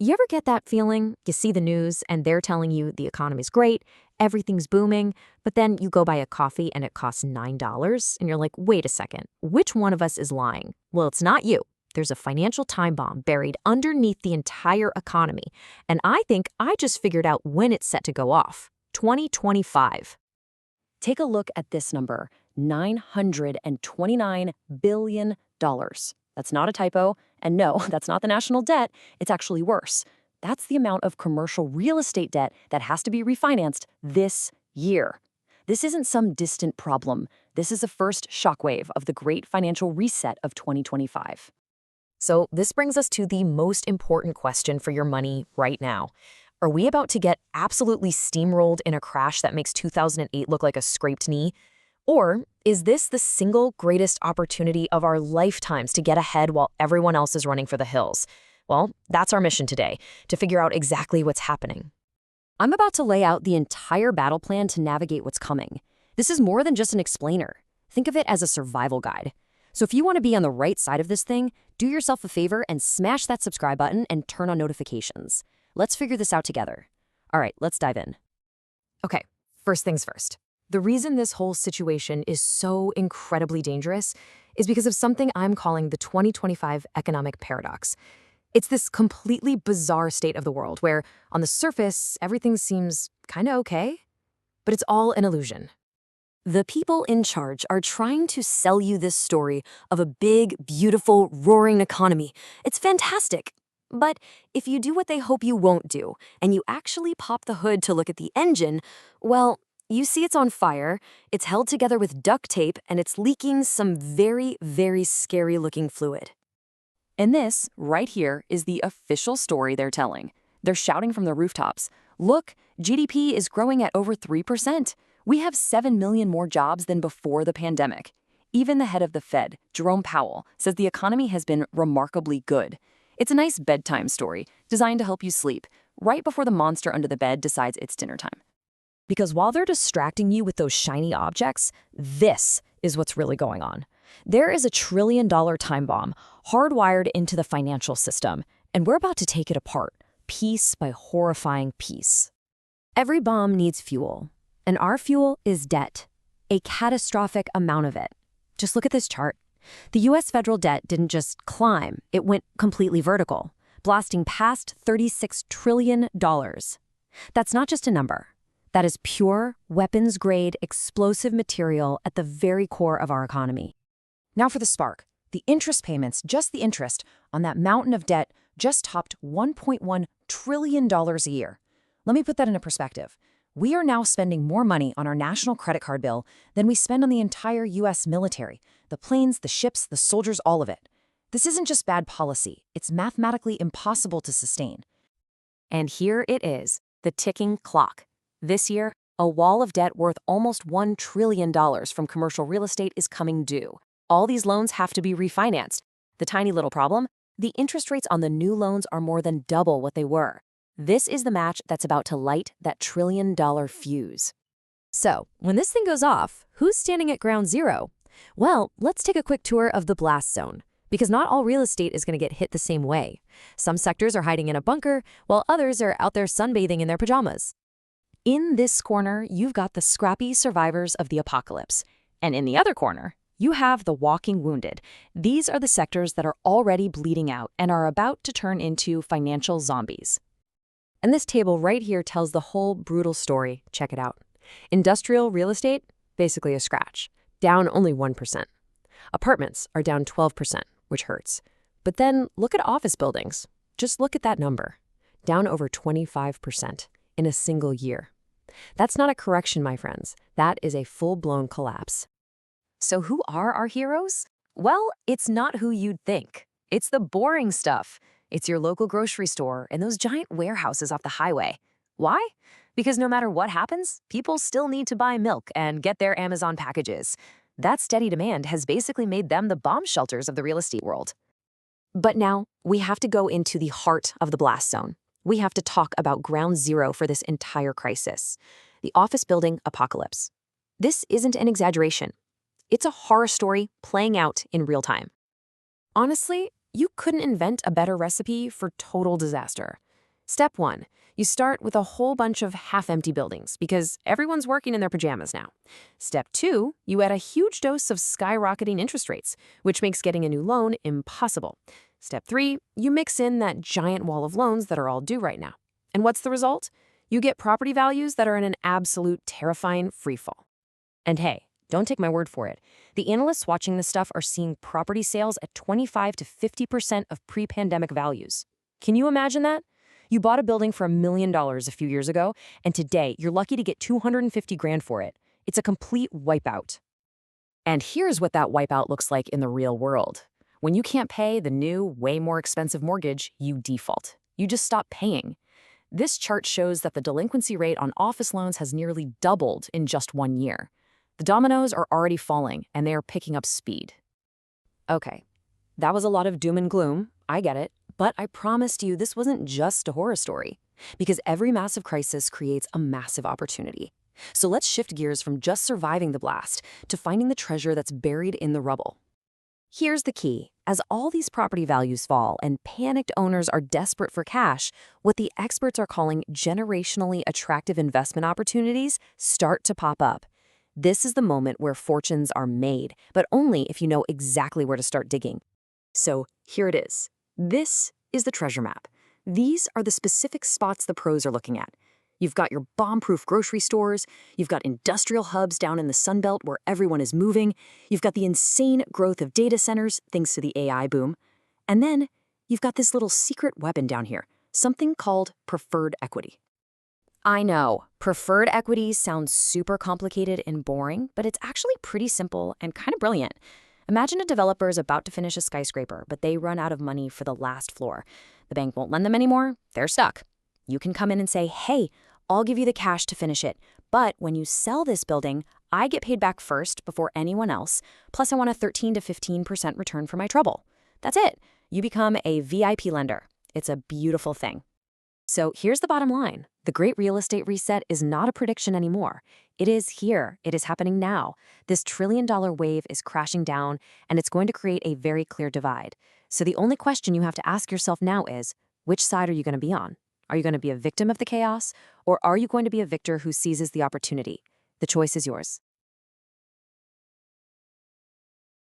You ever get that feeling? You see the news and they're telling you the economy's great, everything's booming, but then you go buy a coffee and it costs $9 and you're like, wait a second, which one of us is lying? Well, it's not you. There's a financial time bomb buried underneath the entire economy, and I think I just figured out when it's set to go off. 2025. Take a look at this number, $929 billion. That's not a typo, and no, that's not the national debt. It's actually worse. That's the amount of commercial real estate debt that has to be refinanced this year. This isn't some distant problem. This is the first shockwave of the great financial reset of 2025. So this brings us to the most important question for your money right now. Are we about to get absolutely steamrolled in a crash that makes 2008 look like a scraped knee? Or is this the single greatest opportunity of our lifetimes to get ahead while everyone else is running for the hills? Well, that's our mission today, to figure out exactly what's happening. I'm about to lay out the entire battle plan to navigate what's coming. This is more than just an explainer. Think of it as a survival guide. So if you want to be on the right side of this thing, do yourself a favor and smash that subscribe button and turn on notifications. Let's figure this out together. All right, let's dive in. Okay, first things first. The reason this whole situation is so incredibly dangerous is because of something I'm calling the 2025 economic paradox. It's this completely bizarre state of the world where, on the surface, everything seems kind of okay, but it's all an illusion. The people in charge are trying to sell you this story of a big, beautiful, roaring economy. It's fantastic. But if you do what they hope you won't do, and you actually pop the hood to look at the engine, well, you see it's on fire, it's held together with duct tape, and it's leaking some very, very scary-looking fluid. And this, right here, is the official story they're telling. They're shouting from the rooftops, look, GDP is growing at over 3%. We have 7 million more jobs than before the pandemic. Even the head of the Fed, Jerome Powell, says the economy has been remarkably good. It's a nice bedtime story designed to help you sleep right before the monster under the bed decides it's dinner time. Because while they're distracting you with those shiny objects, this is what's really going on. There is a $1 trillion time bomb hardwired into the financial system, and we're about to take it apart, piece by horrifying piece. Every bomb needs fuel, and our fuel is debt, a catastrophic amount of it. Just look at this chart. The U.S. federal debt didn't just climb, it went completely vertical, blasting past $36 trillion. That's not just a number. That is pure, weapons-grade, explosive material at the very core of our economy. Now for the spark. The interest payments, just the interest, on that mountain of debt just topped $1.1 trillion a year. Let me put that into perspective. We are now spending more money on our national credit card bill than we spend on the entire U.S. military, the planes, the ships, the soldiers, all of it. This isn't just bad policy. It's mathematically impossible to sustain. And here it is, the ticking clock. This year, a wall of debt worth almost $1 trillion from commercial real estate is coming due. All these loans have to be refinanced. The tiny little problem? The interest rates on the new loans are more than double what they were. This is the match that's about to light that $1 trillion fuse. So, when this thing goes off, who's standing at ground zero? Well, let's take a quick tour of the blast zone, because not all real estate is going to get hit the same way. Some sectors are hiding in a bunker, while others are out there sunbathing in their pajamas. In this corner, you've got the scrappy survivors of the apocalypse. And in the other corner, you have the walking wounded. These are the sectors that are already bleeding out and are about to turn into financial zombies. And this table right here tells the whole brutal story. Check it out. Industrial real estate, basically a scratch, down only 1%. Apartments are down 12%, which hurts. But then look at office buildings. Just look at that number, down over 25% in a single year. That's not a correction, my friends. That is a full-blown collapse. So who are our heroes? Well, it's not who you'd think. It's the boring stuff. It's your local grocery store and those giant warehouses off the highway. Why? Because no matter what happens, people still need to buy milk and get their Amazon packages. That steady demand has basically made them the bomb shelters of the real estate world. But now, we have to go into the heart of the blast zone. We have to talk about ground zero for this entire crisis, the office building apocalypse. This isn't an exaggeration. It's a horror story playing out in real time. Honestly, you couldn't invent a better recipe for total disaster. Step 1. You start with a whole bunch of half-empty buildings because everyone's working in their pajamas now. Step 2. You add a huge dose of skyrocketing interest rates, which makes getting a new loan impossible. Step 3. You mix in that giant wall of loans that are all due right now. And what's the result? You get property values that are in an absolute terrifying freefall. And hey, don't take my word for it. The analysts watching this stuff are seeing property sales at 25 to 50% of pre-pandemic values. Can you imagine that? You bought a building for $1 million a few years ago, and today you're lucky to get 250 grand for it. It's a complete wipeout. And here's what that wipeout looks like in the real world. When you can't pay the new, way more expensive mortgage, you default. You just stop paying. This chart shows that the delinquency rate on office loans has nearly doubled in just 1 year. The dominoes are already falling, and they are picking up speed. Okay, that was a lot of doom and gloom, I get it, but I promised you this wasn't just a horror story, because every massive crisis creates a massive opportunity. So let's shift gears from just surviving the blast to finding the treasure that's buried in the rubble. Here's the key. As all these property values fall and panicked owners are desperate for cash, what the experts are calling generationally attractive investment opportunities start to pop up. This is the moment where fortunes are made, but only if you know exactly where to start digging. So here it is. This is the treasure map. These are the specific spots the pros are looking at. You've got your bomb-proof grocery stores, you've got industrial hubs down in the Sunbelt where everyone is moving, you've got the insane growth of data centers thanks to the AI boom, and then you've got this little secret weapon down here, something called preferred equity. I know, preferred equity sounds super complicated and boring, but it's actually pretty simple and kind of brilliant. Imagine a developer is about to finish a skyscraper, but they run out of money for the last floor. The bank won't lend them anymore, they're stuck. You can come in and say, hey, I'll give you the cash to finish it, but when you sell this building, I get paid back first before anyone else, plus I want a 13 to 15% return for my trouble. That's it. You become a VIP lender. It's a beautiful thing. So here's the bottom line. The Great Real Estate Reset is not a prediction anymore. It is here. It is happening now. This trillion-dollar wave is crashing down, and it's going to create a very clear divide. So the only question you have to ask yourself now is, which side are you going to be on? Are you going to be a victim of the chaos, or are you going to be a victor who seizes the opportunity? The choice is yours.